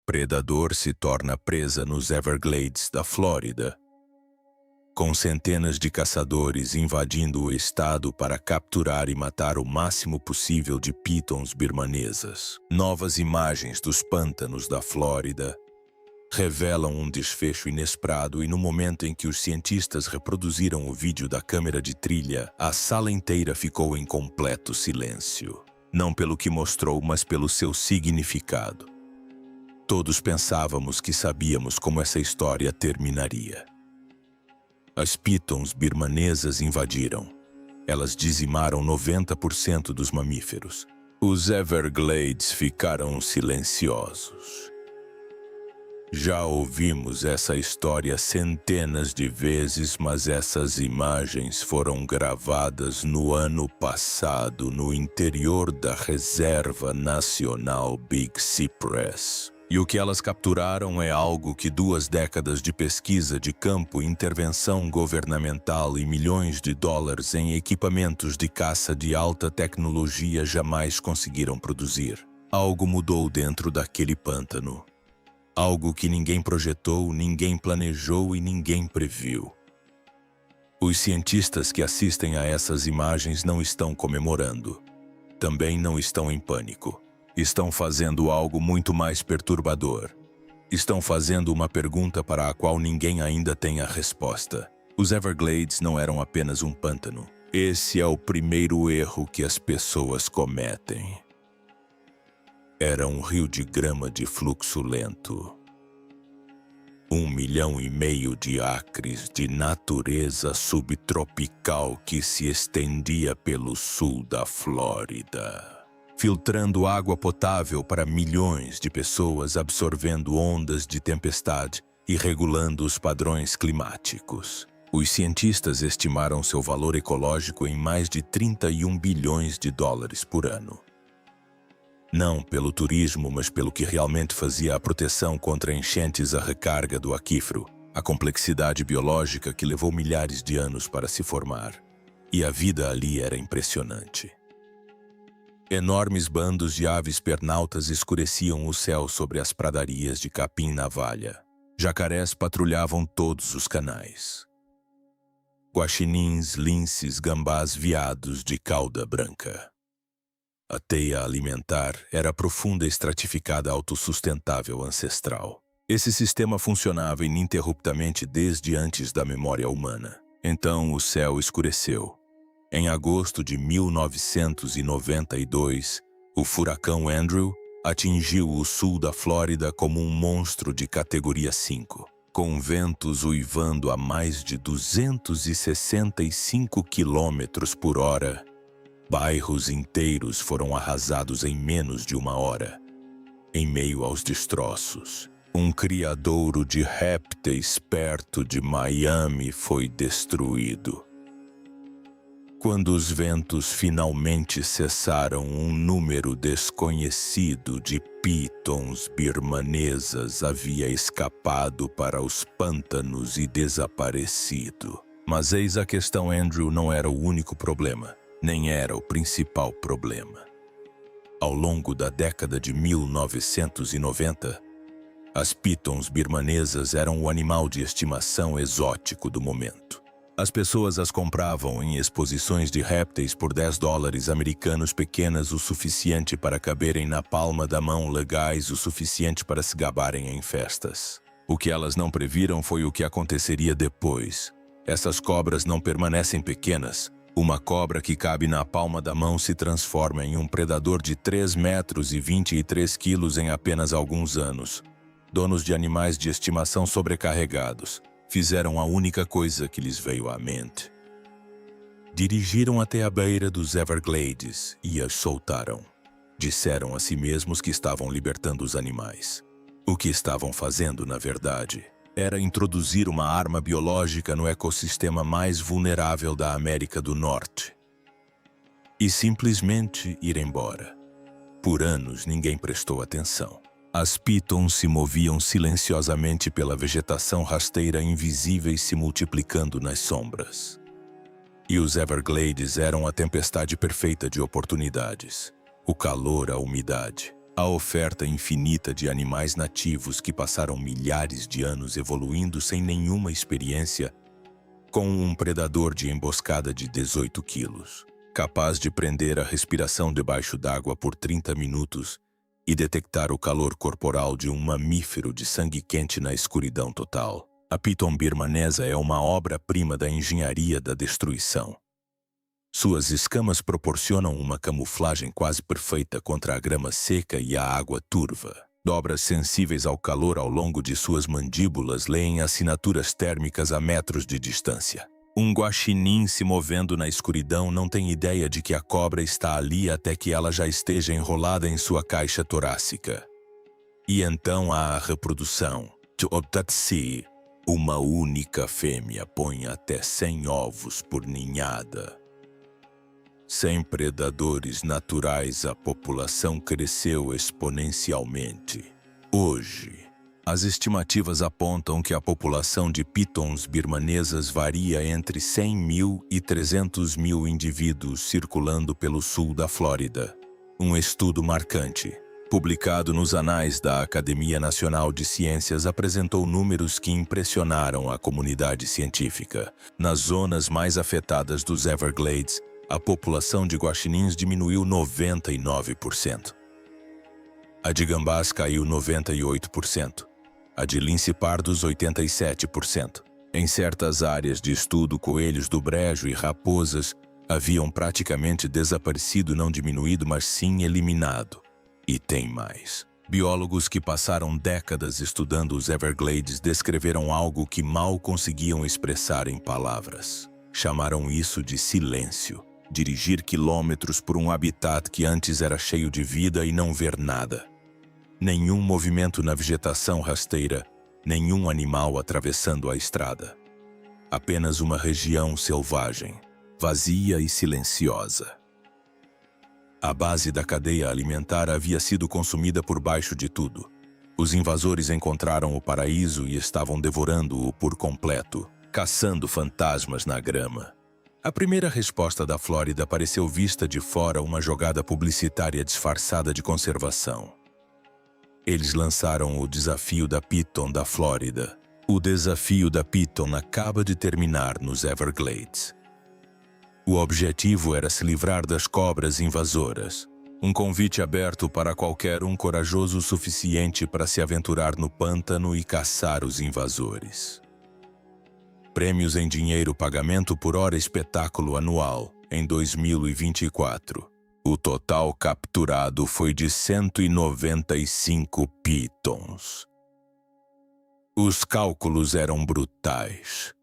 predador se torna presa nos Everglades da Flórida, com centenas de caçadores invadindo o estado para capturar e matar o máximo possível de pitons birmanesas. Novas imagens dos pântanos da Flórida revelam um desfecho inesperado, e no momento em que os cientistas reproduziram o vídeo da câmera de trilha, a sala inteira ficou em completo silêncio. Não pelo que mostrou, mas pelo seu significado. Todos pensávamos que sabíamos como essa história terminaria. As pitons birmanesas invadiram. Elas dizimaram 90% dos mamíferos. Os Everglades ficaram silenciosos. Já ouvimos essa história centenas de vezes, mas essas imagens foram gravadas no ano passado no interior da Reserva Nacional Big Cypress. E o que elas capturaram é algo que 2 décadas de pesquisa de campo, intervenção governamental e milhões de dólares em equipamentos de caça de alta tecnologia jamais conseguiram produzir. Algo mudou dentro daquele pântano. Algo que ninguém projetou, ninguém planejou e ninguém previu. Os cientistas que assistem a essas imagens não estão comemorando. Também não estão em pânico. Estão fazendo algo muito mais perturbador. Estão fazendo uma pergunta para a qual ninguém ainda tem a resposta. Os Everglades não eram apenas um pântano. Esse é o primeiro erro que as pessoas cometem. Era um rio de grama de fluxo lento. 1,5 milhão de acres de natureza subtropical que se estendia pelo sul da Flórida, filtrando água potável para milhões de pessoas, absorvendo ondas de tempestade e regulando os padrões climáticos. Os cientistas estimaram seu valor ecológico em mais de 31 bilhões de dólares por ano. Não pelo turismo, mas pelo que realmente fazia a proteção contra enchentes, a recarga do aquífero, a complexidade biológica que levou milhares de anos para se formar. E a vida ali era impressionante. Enormes bandos de aves pernaltas escureciam o céu sobre as pradarias de capim-navalha. Jacarés patrulhavam todos os canais. Guaxinins, linces, gambás, veados de cauda branca. A teia alimentar era profunda, estratificada, autossustentável, ancestral. Esse sistema funcionava ininterruptamente desde antes da memória humana. Então o céu escureceu. Em agosto de 1992, o furacão Andrew atingiu o sul da Flórida como um monstro de categoria 5, com ventos uivando a mais de 265 km/h. Bairros inteiros foram arrasados em menos de 1 hora. Em meio aos destroços, um criadouro de répteis perto de Miami foi destruído. Quando os ventos finalmente cessaram, um número desconhecido de pitons birmanesas havia escapado para os pântanos e desaparecido. Mas eis a questão: Andrew não era o único problema. Nem era o principal problema. Ao longo da década de 1990, as pitons birmanesas eram o animal de estimação exótico do momento. As pessoas as compravam em exposições de répteis por $10 americanos, pequenas o suficiente para caberem na palma da mão, legais o suficiente para se gabarem em festas. O que elas não previram foi o que aconteceria depois. Essas cobras não permanecem pequenas. Uma cobra que cabe na palma da mão se transforma em um predador de 3 metros e 23 quilos em apenas alguns anos. Donos de animais de estimação sobrecarregados fizeram a única coisa que lhes veio à mente. Dirigiram até a beira dos Everglades e as soltaram. Disseram a si mesmos que estavam libertando os animais. O que estavam fazendo, na verdade, era introduzir uma arma biológica no ecossistema mais vulnerável da América do Norte. E simplesmente ir embora. Por anos ninguém prestou atenção. As pitons se moviam silenciosamente pela vegetação rasteira, invisíveis, se multiplicando nas sombras. E os Everglades eram a tempestade perfeita de oportunidades. O calor, a umidade, A oferta infinita de animais nativos que passaram milhares de anos evoluindo sem nenhuma experiência, com um predador de emboscada de 18 quilos, capaz de prender a respiração debaixo d'água por 30 minutos e detectar o calor corporal de um mamífero de sangue quente na escuridão total. A piton birmanesa é uma obra-prima da engenharia da destruição. Suas escamas proporcionam uma camuflagem quase perfeita contra a grama seca e a água turva. Dobras sensíveis ao calor ao longo de suas mandíbulas leem assinaturas térmicas a metros de distância. Um guaxinim se movendo na escuridão não tem ideia de que a cobra está ali até que ela já esteja enrolada em sua caixa torácica. E então há a reprodução. Uma única fêmea põe até 100 ovos por ninhada. Sem predadores naturais, a população cresceu exponencialmente. Hoje, as estimativas apontam que a população de pitons birmanesas varia entre 100 mil e 300 mil indivíduos circulando pelo sul da Flórida. Um estudo marcante, publicado nos anais da Academia Nacional de Ciências, apresentou números que impressionaram a comunidade científica. Nas zonas mais afetadas dos Everglades, a população de guaxinins diminuiu 99%. A de gambás caiu 98%. A de lince pardos 87%. Em certas áreas de estudo, coelhos do brejo e raposas haviam praticamente desaparecido, não diminuído, mas sim eliminado. E tem mais. Biólogos que passaram décadas estudando os Everglades descreveram algo que mal conseguiam expressar em palavras. Chamaram isso de silêncio. Dirigir quilômetros por um habitat que antes era cheio de vida e não ver nada. Nenhum movimento na vegetação rasteira, nenhum animal atravessando a estrada. Apenas uma região selvagem, vazia e silenciosa. A base da cadeia alimentar havia sido consumida por baixo de tudo. Os invasores encontraram o paraíso e estavam devorando-o por completo, caçando fantasmas na grama. A primeira resposta da Flórida pareceu vista de fora uma jogada publicitária disfarçada de conservação. Eles lançaram o desafio da Piton da Flórida. O desafio da Piton acaba de terminar nos Everglades. O objetivo era se livrar das cobras invasoras. Um convite aberto para qualquer um corajoso o suficiente para se aventurar no pântano e caçar os invasores. Prêmios em dinheiro, pagamento por hora, espetáculo anual. Em 2024, o total capturado foi de 195 pitons. Os cálculos eram brutais.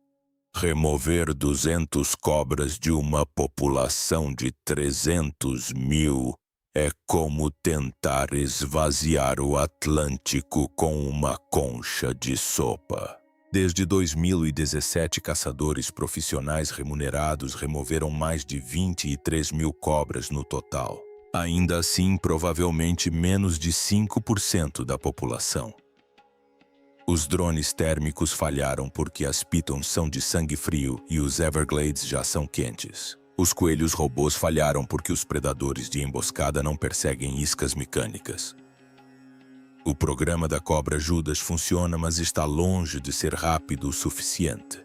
Remover 200 cobras de uma população de 300 mil é como tentar esvaziar o Atlântico com uma concha de sopa. Desde 2017, caçadores profissionais remunerados removeram mais de 23 mil cobras no total. Ainda assim, provavelmente menos de 5% da população. Os drones térmicos falharam porque as pitons são de sangue frio e os Everglades já são quentes. Os coelhos robôs falharam porque os predadores de emboscada não perseguem iscas mecânicas. O programa da Cobra Judas funciona, mas está longe de ser rápido o suficiente.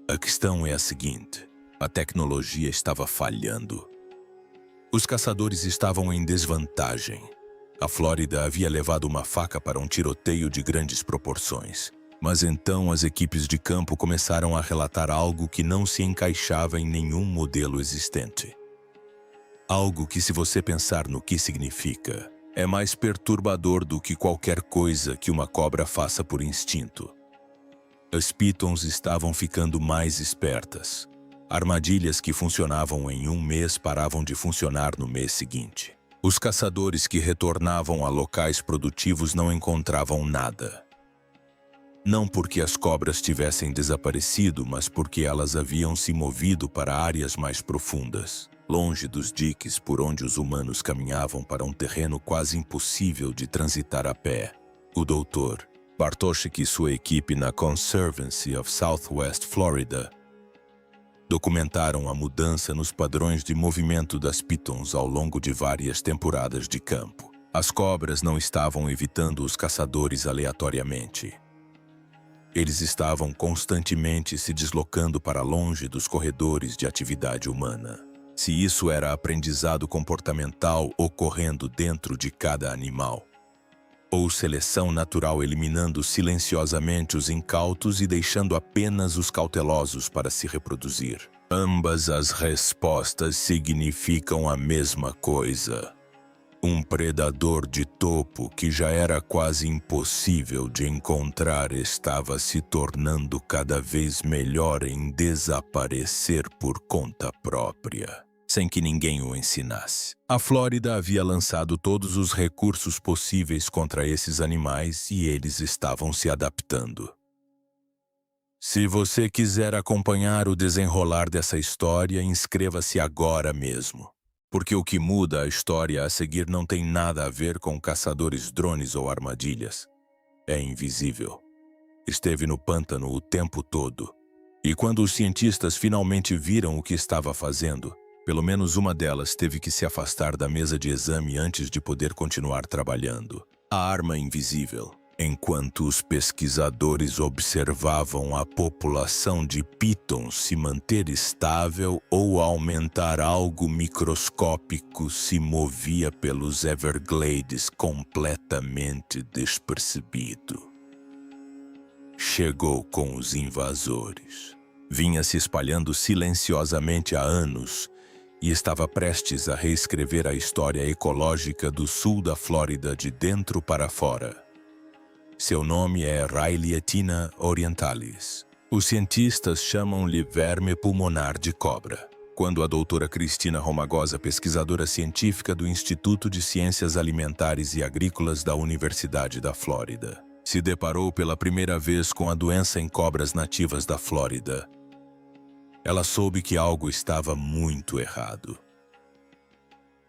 A questão é a seguinte: a tecnologia estava falhando. Os caçadores estavam em desvantagem. A Flórida havia levado uma faca para um tiroteio de grandes proporções. Mas então as equipes de campo começaram a relatar algo que não se encaixava em nenhum modelo existente. Algo que, se você pensar no que significa, é mais perturbador do que qualquer coisa que uma cobra faça por instinto. As pitons estavam ficando mais espertas. Armadilhas que funcionavam em um mês paravam de funcionar no mês seguinte. Os caçadores que retornavam a locais produtivos não encontravam nada. Não porque as cobras tivessem desaparecido, mas porque elas haviam se movido para áreas mais profundas, longe dos diques por onde os humanos caminhavam, para um terreno quase impossível de transitar a pé. O Dr. Bartoshik e sua equipe na Conservancy of Southwest Florida documentaram a mudança nos padrões de movimento das pitons ao longo de várias temporadas de campo. As cobras não estavam evitando os caçadores aleatoriamente. Eles estavam constantemente se deslocando para longe dos corredores de atividade humana. Se isso era aprendizado comportamental ocorrendo dentro de cada animal, ou seleção natural eliminando silenciosamente os incautos e deixando apenas os cautelosos para se reproduzir. Ambas as respostas significam a mesma coisa. Um predador de topo que já era quase impossível de encontrar estava se tornando cada vez melhor em desaparecer por conta própria, sem que ninguém o ensinasse. A Flórida havia lançado todos os recursos possíveis contra esses animais e eles estavam se adaptando. Se você quiser acompanhar o desenrolar dessa história, inscreva-se agora mesmo. Porque o que muda a história a seguir não tem nada a ver com caçadores drones ou armadilhas. É invisível. Esteve no pântano o tempo todo. E quando os cientistas finalmente viram o que estava fazendo, pelo menos uma delas teve que se afastar da mesa de exame antes de poder continuar trabalhando. A arma invisível. Enquanto os pesquisadores observavam a população de pitons se manter estável ou aumentar, algo microscópico se movia pelos Everglades completamente despercebido. Chegou com os invasores. Vinha se espalhando silenciosamente há anos e estava prestes a reescrever a história ecológica do sul da Flórida de dentro para fora. Seu nome é Railietina orientalis. Os cientistas chamam-lhe verme pulmonar de cobra. Quando a doutora Cristina Romagosa, pesquisadora científica do Instituto de Ciências Alimentares e Agrícolas da Universidade da Flórida, se deparou pela primeira vez com a doença em cobras nativas da Flórida, ela soube que algo estava muito errado.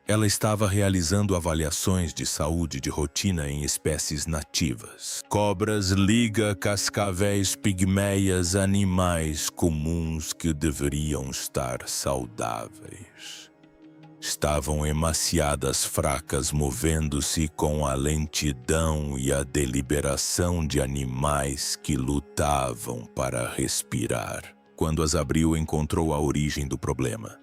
Ela estava realizando avaliações de saúde de rotina em espécies nativas. Cobras, liga, cascavéis, pigmeias, animais comuns que deveriam estar saudáveis. Estavam emaciadas, fracas, movendo-se com a lentidão e a deliberação de animais que lutavam para respirar. Quando as abriu, encontrou a origem do problema.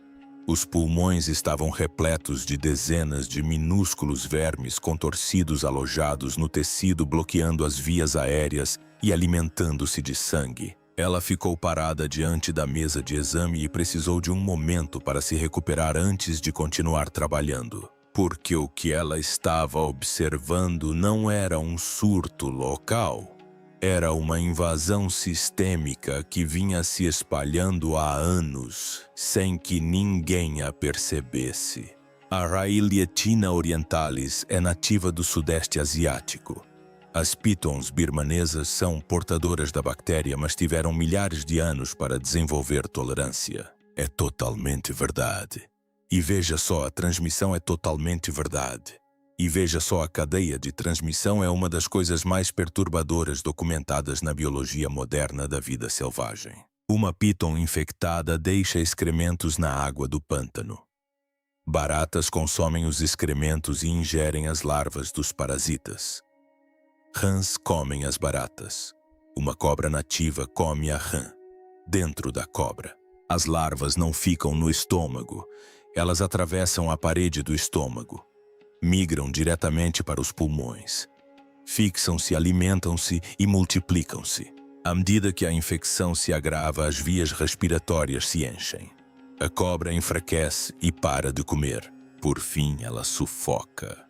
Os pulmões estavam repletos de dezenas de minúsculos vermes contorcidos alojados no tecido, bloqueando as vias aéreas e alimentando-se de sangue. Ela ficou parada diante da mesa de exame e precisou de um momento para se recuperar antes de continuar trabalhando. Porque o que ela estava observando não era um surto local. Era uma invasão sistêmica que vinha se espalhando há anos, sem que ninguém a percebesse. A Railietina orientalis é nativa do Sudeste Asiático. As pitons birmanesas são portadoras da bactéria, mas tiveram milhares de anos para desenvolver tolerância. É totalmente verdade. E veja só, a transmissão é totalmente verdade. E veja só, a cadeia de transmissão é uma das coisas mais perturbadoras documentadas na biologia moderna da vida selvagem. Uma piton infectada deixa excrementos na água do pântano. Baratas consomem os excrementos e ingerem as larvas dos parasitas. Rãs comem as baratas. Uma cobra nativa come a rã. Dentro da cobra, as larvas não ficam no estômago. Elas atravessam a parede do estômago. Migram diretamente para os pulmões. Fixam-se, alimentam-se e multiplicam-se. À medida que a infecção se agrava, as vias respiratórias se enchem. A cobra enfraquece e para de comer. Por fim, ela sufoca.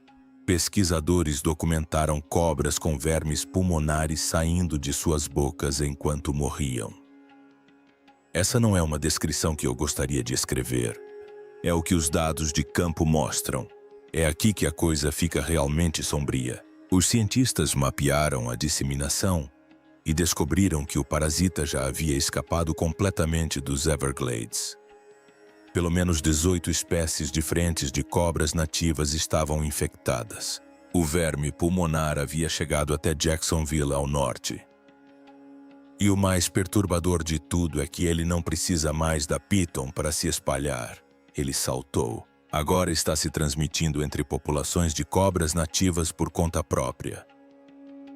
Pesquisadores documentaram cobras com vermes pulmonares saindo de suas bocas enquanto morriam. Essa não é uma descrição que eu gostaria de escrever. É o que os dados de campo mostram. É aqui que a coisa fica realmente sombria. Os cientistas mapearam a disseminação e descobriram que o parasita já havia escapado completamente dos Everglades. Pelo menos 18 espécies diferentes de cobras nativas estavam infectadas. O verme pulmonar havia chegado até Jacksonville, ao norte. E o mais perturbador de tudo é que ele não precisa mais da piton para se espalhar. Ele saltou. agora está se transmitindo entre populações de cobras nativas por conta própria.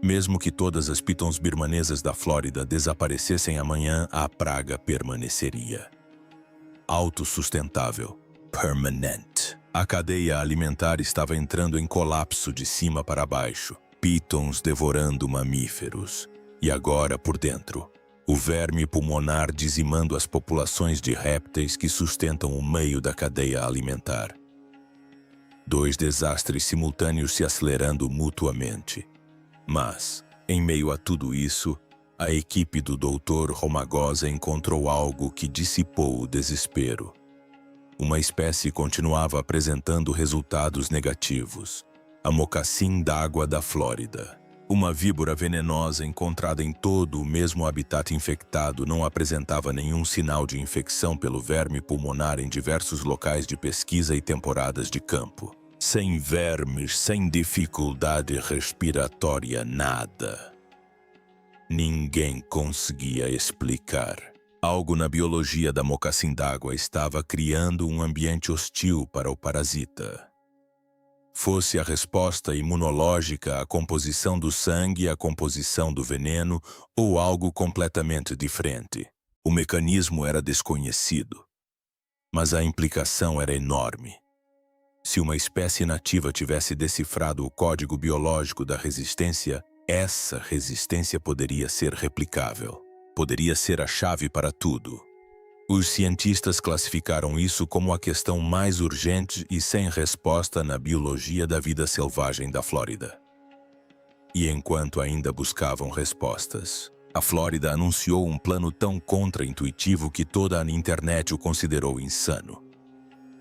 Mesmo que todas as pitons birmanesas da Flórida desaparecessem amanhã, a praga permaneceria. Autossustentável. Permanent. A cadeia alimentar estava entrando em colapso de cima para baixo. Pitons devorando mamíferos. E agora por dentro. O verme pulmonar dizimando as populações de répteis que sustentam o meio da cadeia alimentar. Dois desastres simultâneos se acelerando mutuamente. Mas, em meio a tudo isso, a equipe do Dr. Romagosa encontrou algo que dissipou o desespero. Uma espécie continuava apresentando resultados negativos. A mocassim d'água da Flórida. Uma víbora venenosa encontrada em todo o mesmo habitat infectado não apresentava nenhum sinal de infecção pelo verme pulmonar em diversos locais de pesquisa e temporadas de campo. Sem vermes, sem dificuldade respiratória, nada. Ninguém conseguia explicar. Algo na biologia da mocassim d'água estava criando um ambiente hostil para o parasita. Fosse a resposta imunológica, a composição do sangue, a composição do veneno ou algo completamente diferente. O mecanismo era desconhecido, mas a implicação era enorme. Se uma espécie nativa tivesse decifrado o código biológico da resistência, essa resistência poderia ser replicável. Poderia ser a chave para tudo. Os cientistas classificaram isso como a questão mais urgente e sem resposta na biologia da vida selvagem da Flórida. E enquanto ainda buscavam respostas, a Flórida anunciou um plano tão contra-intuitivo que toda a internet o considerou insano.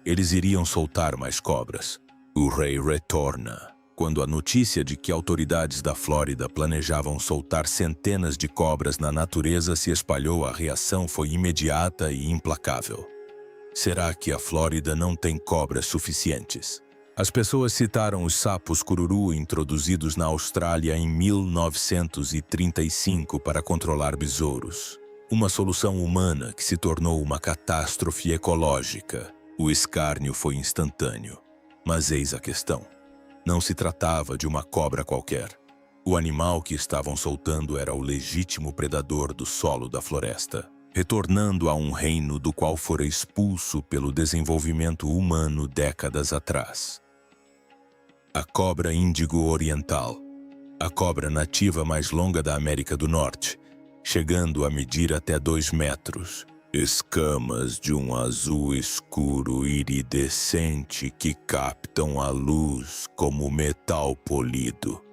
Eles iriam soltar mais cobras. O rei retorna. Quando a notícia de que autoridades da Flórida planejavam soltar centenas de cobras na natureza se espalhou, a reação foi imediata e implacável. Será que a Flórida não tem cobras suficientes? As pessoas citaram os sapos cururu introduzidos na Austrália em 1935 para controlar besouros. Uma solução humana que se tornou uma catástrofe ecológica. O escárnio foi instantâneo. Mas eis a questão. Não se tratava de uma cobra qualquer. O animal que estavam soltando era o legítimo predador do solo da floresta, retornando a um reino do qual fora expulso pelo desenvolvimento humano décadas atrás. A cobra índigo oriental, a cobra nativa mais longa da América do Norte, chegando a medir até 2 metros. Escamas de um azul escuro iridescente que captam a luz como metal polido.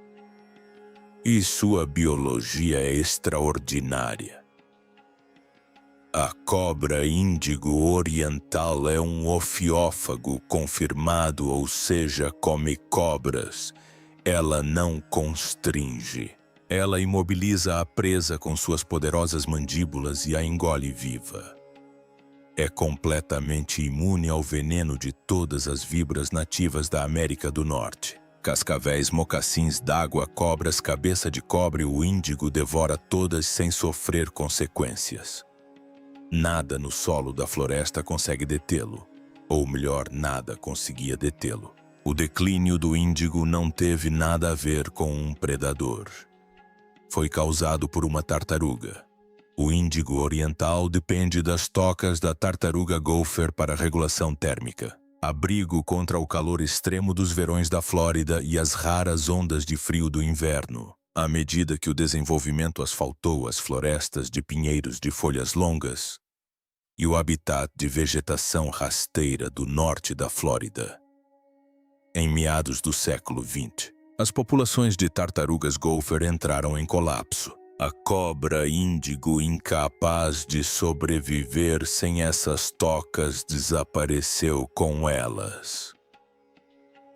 E sua biologia é extraordinária. A cobra índigo oriental é um ofiófago confirmado, ou seja, come cobras. Ela não constringe. Ela imobiliza a presa com suas poderosas mandíbulas e a engole viva. É completamente imune ao veneno de todas as víboras nativas da América do Norte. Cascavéis, mocassins d'água, cobras, cabeça de cobre, o índigo devora todas sem sofrer consequências. Nada no solo da floresta consegue detê-lo. Ou melhor, nada conseguia detê-lo. O declínio do índigo não teve nada a ver com um predador. Foi causado por uma tartaruga. O índigo oriental depende das tocas da tartaruga gopher para regulação térmica, abrigo contra o calor extremo dos verões da Flórida e as raras ondas de frio do inverno. À medida que o desenvolvimento asfaltou as florestas de pinheiros de folhas longas e o habitat de vegetação rasteira do norte da Flórida. Em meados do século XX, as populações de tartarugas gopher entraram em colapso. A cobra índigo, incapaz de sobreviver sem essas tocas, desapareceu com elas.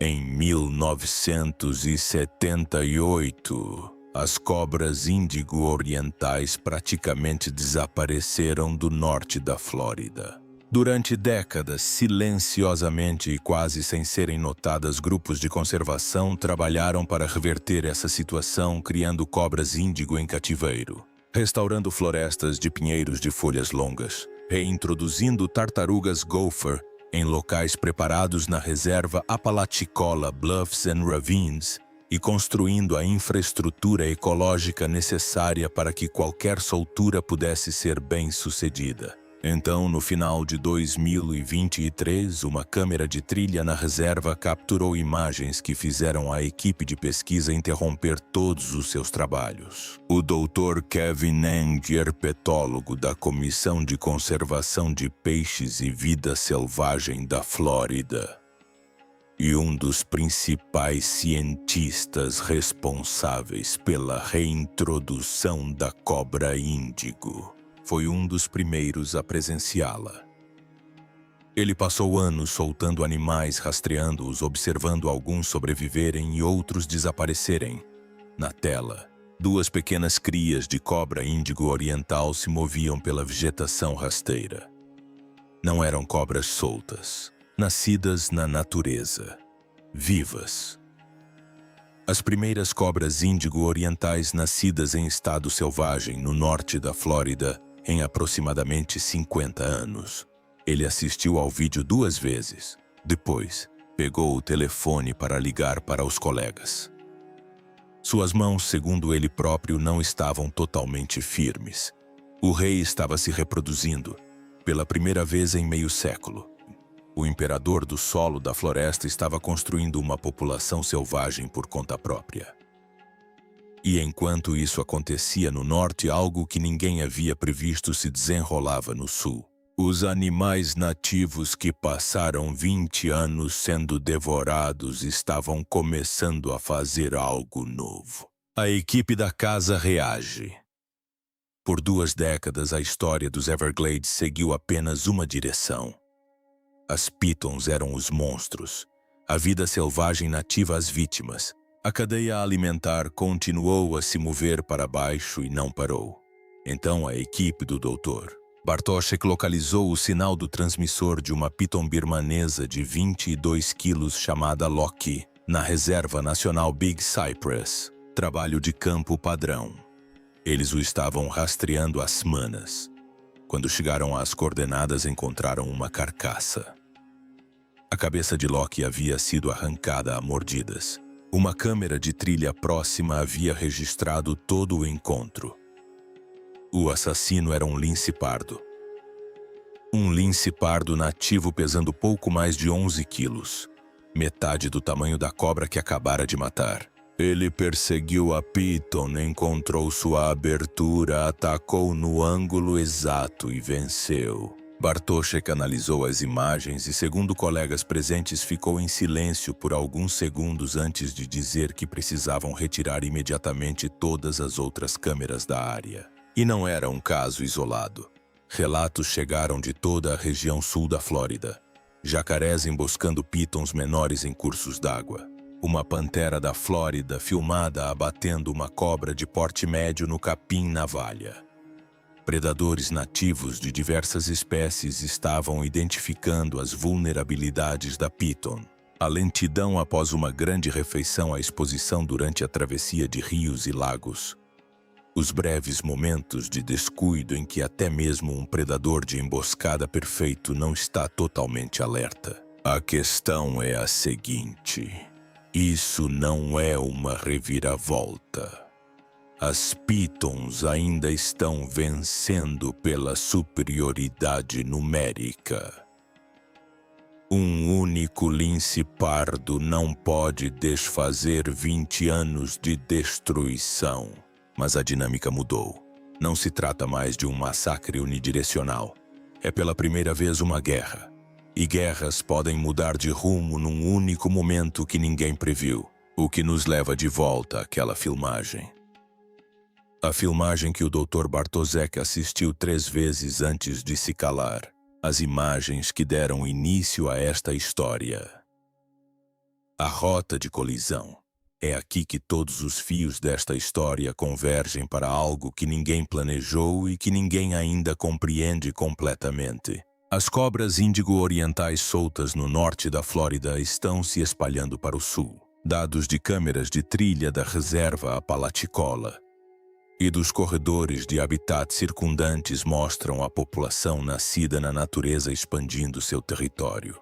Em 1978, as cobras índigo orientais praticamente desapareceram do norte da Flórida. Durante décadas, silenciosamente e quase sem serem notadas, grupos de conservação trabalharam para reverter essa situação, criando cobras índigo em cativeiro, restaurando florestas de pinheiros de folhas longas, reintroduzindo tartarugas gopher em locais preparados na reserva Apalachicola Bluffs and Ravines e construindo a infraestrutura ecológica necessária para que qualquer soltura pudesse ser bem-sucedida. Então, no final de 2023, uma câmera de trilha na reserva capturou imagens que fizeram a equipe de pesquisa interromper todos os seus trabalhos. O Dr. Kevin Eng, herpetólogo da Comissão de Conservação de Peixes e Vida Selvagem da Flórida, e um dos principais cientistas responsáveis pela reintrodução da cobra índigo, foi um dos primeiros a presenciá-la. Ele passou anos soltando animais, rastreando-os, observando alguns sobreviverem e outros desaparecerem. Na tela, duas pequenas crias de cobra índigo oriental se moviam pela vegetação rasteira. Não eram cobras soltas, nascidas na natureza, vivas. As primeiras cobras índigo orientais nascidas em estado selvagem no norte da Flórida em aproximadamente 50 anos. Ele assistiu ao vídeo 2 vezes. Depois, pegou o telefone para ligar para os colegas. Suas mãos, segundo ele próprio, não estavam totalmente firmes. O rei estava se reproduzindo, pela primeira vez em meio século. O imperador do solo da floresta estava construindo uma população selvagem por conta própria. E enquanto isso acontecia no norte, algo que ninguém havia previsto se desenrolava no sul. Os animais nativos que passaram 20 anos sendo devorados estavam começando a fazer algo novo. A equipe da casa reage. Por 2 décadas, a história dos Everglades seguiu apenas uma direção. As pitons eram os monstros, a vida selvagem nativa as vítimas. A cadeia alimentar continuou a se mover para baixo e não parou. Então a equipe do Dr. Bartoszek localizou o sinal do transmissor de uma piton birmanesa de 22 quilos chamada Loki, na Reserva Nacional Big Cypress, trabalho de campo padrão. Eles o estavam rastreando há semanas. Quando chegaram às coordenadas, encontraram uma carcaça. A cabeça de Loki havia sido arrancada a mordidas. Uma câmera de trilha próxima havia registrado todo o encontro. O assassino era um lince pardo. Um lince pardo nativo pesando pouco mais de 11 quilos, metade do tamanho da cobra que acabara de matar. Ele perseguiu a piton, encontrou sua abertura, atacou no ângulo exato e venceu. Bartoszek analisou as imagens e, segundo colegas presentes, ficou em silêncio por alguns segundos antes de dizer que precisavam retirar imediatamente todas as outras câmeras da área. E não era um caso isolado. Relatos chegaram de toda a região sul da Flórida. Jacarés emboscando pitons menores em cursos d'água. Uma pantera da Flórida filmada abatendo uma cobra de porte médio no capim navalha. Predadores nativos de diversas espécies estavam identificando as vulnerabilidades da piton. A lentidão após uma grande refeição à exposição durante a travessia de rios e lagos. Os breves momentos de descuido em que até mesmo um predador de emboscada perfeito não está totalmente alerta. A questão é a seguinte: isso não é uma reviravolta. As pitons ainda estão vencendo pela superioridade numérica. Um único lince pardo não pode desfazer 20 anos de destruição. Mas a dinâmica mudou. Não se trata mais de um massacre unidirecional. É pela primeira vez uma guerra. E guerras podem mudar de rumo num único momento que ninguém previu. O que nos leva de volta àquela filmagem. A filmagem que o Dr. Bartoszek assistiu 3 vezes antes de se calar. As imagens que deram início a esta história. A rota de colisão. É aqui que todos os fios desta história convergem para algo que ninguém planejou e que ninguém ainda compreende completamente. As cobras índigo orientais soltas no norte da Flórida estão se espalhando para o sul. Dados de câmeras de trilha da reserva Apalachicola e dos corredores de habitat circundantes mostram a população nascida na natureza expandindo seu território.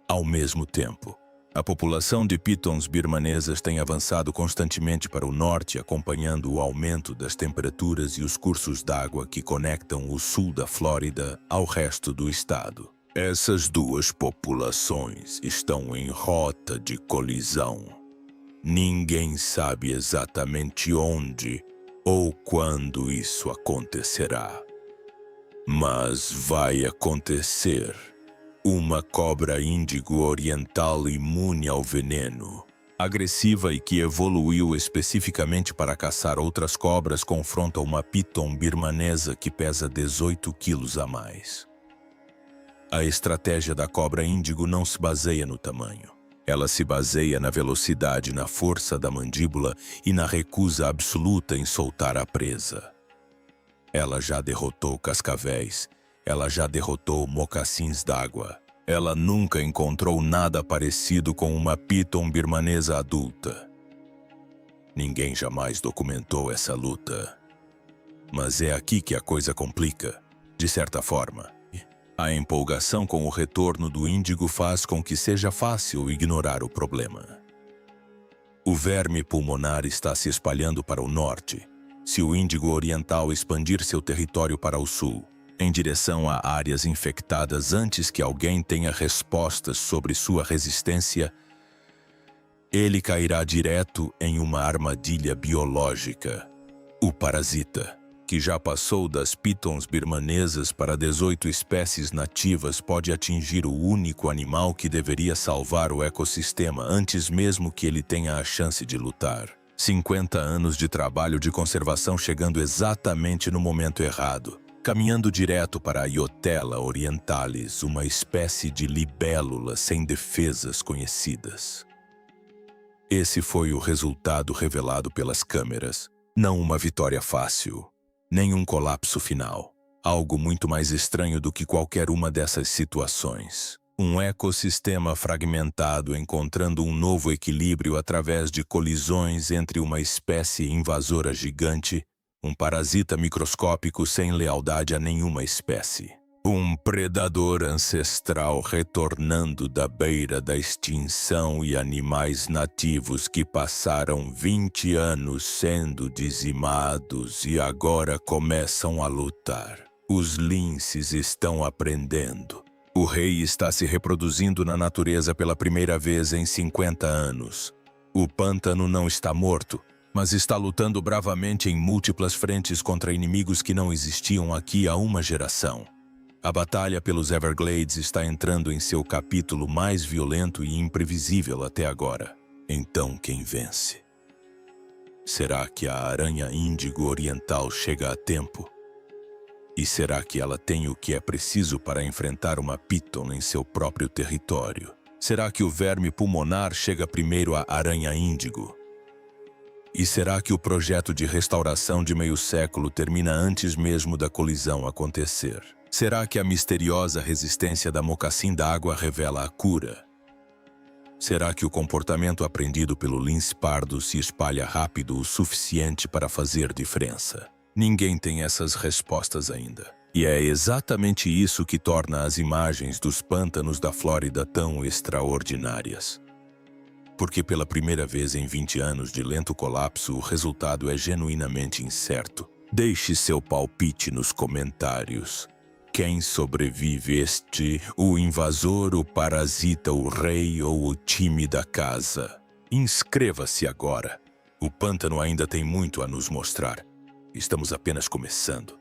Ao mesmo tempo, a população de pitons birmanesas tem avançado constantemente para o norte, acompanhando o aumento das temperaturas e os cursos d'água que conectam o sul da Flórida ao resto do estado. Essas duas populações estão em rota de colisão. Ninguém sabe exatamente onde ou quando isso acontecerá. Mas vai acontecer. Uma cobra índigo oriental imune ao veneno, agressiva e que evoluiu especificamente para caçar outras cobras, confronta uma piton birmanesa que pesa 18 quilos a mais. A estratégia da cobra índigo não se baseia no tamanho. Ela se baseia na velocidade, na força da mandíbula e na recusa absoluta em soltar a presa. Ela já derrotou cascavéis. Ela já derrotou mocassins d'água. Ela nunca encontrou nada parecido com uma piton birmanesa adulta. Ninguém jamais documentou essa luta. Mas é aqui que a coisa complica, de certa forma. A empolgação com o retorno do índigo faz com que seja fácil ignorar o problema. O verme pulmonar está se espalhando para o norte. Se o índigo oriental expandir seu território para o sul, em direção a áreas infectadas antes que alguém tenha respostas sobre sua resistência, ele cairá direto em uma armadilha biológica. O parasita, que já passou das pitons birmanesas para 18 espécies nativas, pode atingir o único animal que deveria salvar o ecossistema antes mesmo que ele tenha a chance de lutar. 50 anos de trabalho de conservação chegando exatamente no momento errado. Caminhando direto para a Iotella orientalis, uma espécie de libélula sem defesas conhecidas. Esse foi o resultado revelado pelas câmeras. Não uma vitória fácil, nem um colapso final. Algo muito mais estranho do que qualquer uma dessas situações. Um ecossistema fragmentado encontrando um novo equilíbrio através de colisões entre uma espécie invasora gigante, um parasita microscópico sem lealdade a nenhuma espécie. Um predador ancestral retornando da beira da extinção e animais nativos que passaram 20 anos sendo dizimados e agora começam a lutar. Os linces estão aprendendo. O rei está se reproduzindo na natureza pela primeira vez em 50 anos. O pântano não está morto, mas está lutando bravamente em múltiplas frentes contra inimigos que não existiam aqui há uma geração. A batalha pelos Everglades está entrando em seu capítulo mais violento e imprevisível até agora. Então quem vence? Será que a aranha índigo oriental chega a tempo? E será que ela tem o que é preciso para enfrentar uma piton em seu próprio território? Será que o verme pulmonar chega primeiro à aranha índigo? E será que o projeto de restauração de meio século termina antes mesmo da colisão acontecer? Será que a misteriosa resistência da mocassim d'água revela a cura? Será que o comportamento aprendido pelo lince pardo se espalha rápido o suficiente para fazer diferença? Ninguém tem essas respostas ainda. E é exatamente isso que torna as imagens dos pântanos da Flórida tão extraordinárias. Porque pela primeira vez em 20 anos de lento colapso, o resultado é genuinamente incerto. Deixe seu palpite nos comentários. Quem sobrevive o invasor, o parasita, o rei ou o time da casa? Inscreva-se agora. O pântano ainda tem muito a nos mostrar. Estamos apenas começando.